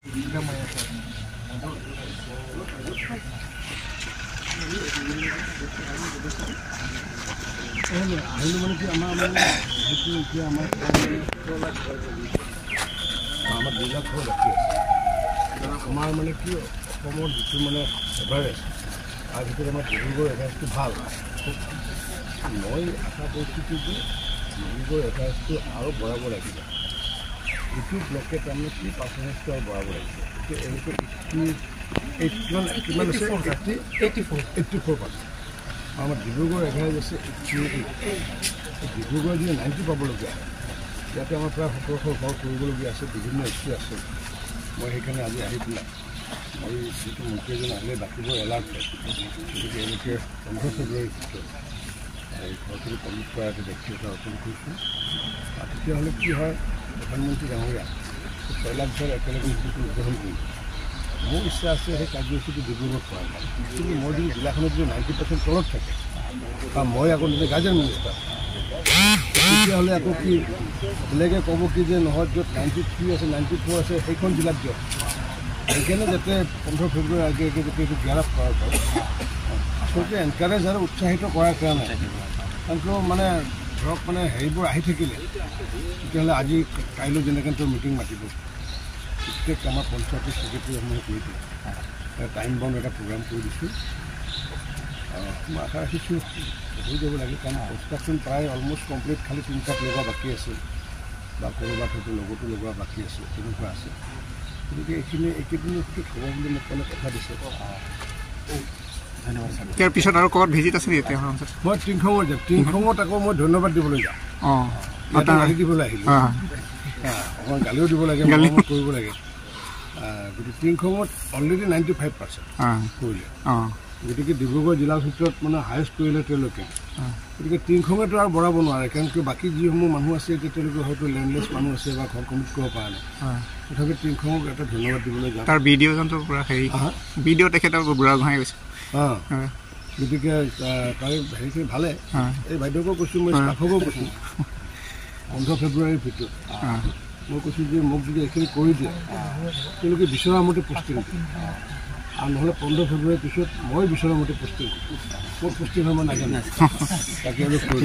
আহিলোঁ মানে কি আমাৰ মানে সেইটো এতিয়া আমাৰ 2 লাখ ঘৰ বাকী আছে। আমাৰ মানে কি অসমৰ যিটো মানে এভাৰেজ তাৰ ভিতৰত আমাৰ ডিব্ৰুগড় এভাৰেজটো ভাল। মই আশা কৰিছোঁ যে ডিব্ৰুগড় এভাৰেজটো আৰু বঢ়াব লাগিব। এইটো ব্লকে তাৰমানে কি পাৰ্চেণ্টেজটো আৰু বঢ়াব লাগিব। এতিয়া এনেকৈ 84%। আমাৰ ডিব্ৰুগড় এভাৰেজ আছে 88। ডিব্ৰুগড় যদি 90 পাবলগীয়া হয়, ইয়াতে আমাৰ প্ৰায় 1700 ঘৰ কৰিবলগীয়া আছে, বিভিন্ন ইছ্যু আছে। মই সেইকাৰণে আজি আহি পেলাই মই যিটো মন্ত্ৰীজন আহিলে বাকীবোৰ এলাৰ্ট হয়, গতিকে এনেকৈ 15 ফেব্ৰুৱাৰীৰ ভিতৰত এই ঘৰখিনি কমপ্লিট কৰা এটা ব্যক্তিগত অৰ্পণ কৰিছোঁ। আৰু তেতিয়াহ'লে কি হয়, প্ৰধানমন্ত্ৰী ডাঙৰীয়া 6 লাখ ঘৰ একেলগে যিটো উদ্বোধন কৰিব। মোৰ ইচ্ছা আছে সেই কাৰ্যসূচীটো ডিব্ৰুগড়ত কৰা যায়। কিন্তু মই যদি জিলাখনত যদি 90% তলত থাকে বা মই আকৌ নিজে গাৰ্জেন মিনিষ্টাৰ, তেতিয়াহ'লে আকৌ কি বেলেগে ক'ব কি যে নহয় য'ত 93 আছে 94 আছে সেইখন জিলাত দিয়ক। সেইকাৰণে যাতে 15 ফেব্ৰুৱাৰী আগে যাতে এইটো গেৰাপ কৰা হয়, আচলতে এনকাৰেজ আৰু উৎসাহিত কৰাৰ কাৰণে। কাৰণ মানে ধৰক মানে হেৰিবোৰ আহি থাকিলে তেতিয়াহ'লে আজি কাইলৈ যেনেকৈ তোৰ মিটিং মাতিব, প্ৰত্যেক আমাৰ পঞ্চায়তৰ ছেক্ৰেটাৰীসমূহে কৰি দিয়ে টাইম বাউণ্ড এটা প্ৰগ্ৰাম কৰি দিছোঁ। মই আশা ৰাখিছোঁ হৈ যাব লাগে, কাৰণ কনষ্ট্ৰাকশ্যন প্ৰায় অলমষ্ট কমপ্লিট, খালি 3 কাপ লগোৱা বাকী আছে বা ক'ৰবাত হয়তো লগতো লগোৱা বাকী আছে, তেনেকুৱা আছে। গতিকে এইখিনি এইকেইদিনৰ ভিতৰত হ'ব বুলি মোক মানে কথা দিছে। ধন্যবাদ ছাৰ। ইয়াৰ পিছত আৰু ক'ৰবাত ভিজিট আছে নেকি? মই টিংখঙত যাম। টিংখঙত আকৌ মই ধন্যবাদ দিবলৈ যাম। ইয়াতে গালি দিবলৈ আহিলোঁ, অকণমান গালিও দিব লাগে, মৰমত কৰিব লাগে। গতিকে টিংখঙত অলৰেডি 95% কৰিলে। গতিকে ডিব্ৰুগড় জিলাৰ ভিতৰত মানে হায়েষ্ট কৰিলে তেওঁলোকে। গতিকে টিংখঙেতো আৰু বঢ়াব নোৱাৰে, কাৰণ বাকী যিসমূহ মানুহ আছে এতিয়া তেওঁলোকে হয়তো লেণ্ডলেছ মানুহ আছে বা ঘৰ কমপ্লিট কৰিব পৰা নাই। তথাপি টিংখঙক এটা ধন্যবাদ দিবলৈ যাম। তাৰ ভিডিঅ'জনটো পূৰা হেৰি ভিডিঅ' তেখেতৰ বুঢ়াগোহাঁই গৈছে। গতিকে তাৰে হেৰিখিনি ভালে। এই বাইদেউকো কৈছোঁ, মই ষ্টাফকো কৈছোঁ 15 ফেব্ৰুৱাৰীৰ ভিতৰত মই কৈছোঁ যে মোক যদি এইখিনি কৰি দিয়ে তেওঁলোকে বিচৰা মতে পষ্টিং দিয়ে, আৰু নহ'লে 15 ফেব্ৰুৱাৰীৰ পিছত মই বিচৰা মতে পষ্টিং মোৰ পষ্টিং হয় মই নাজানো, তাকে অলপ কৰি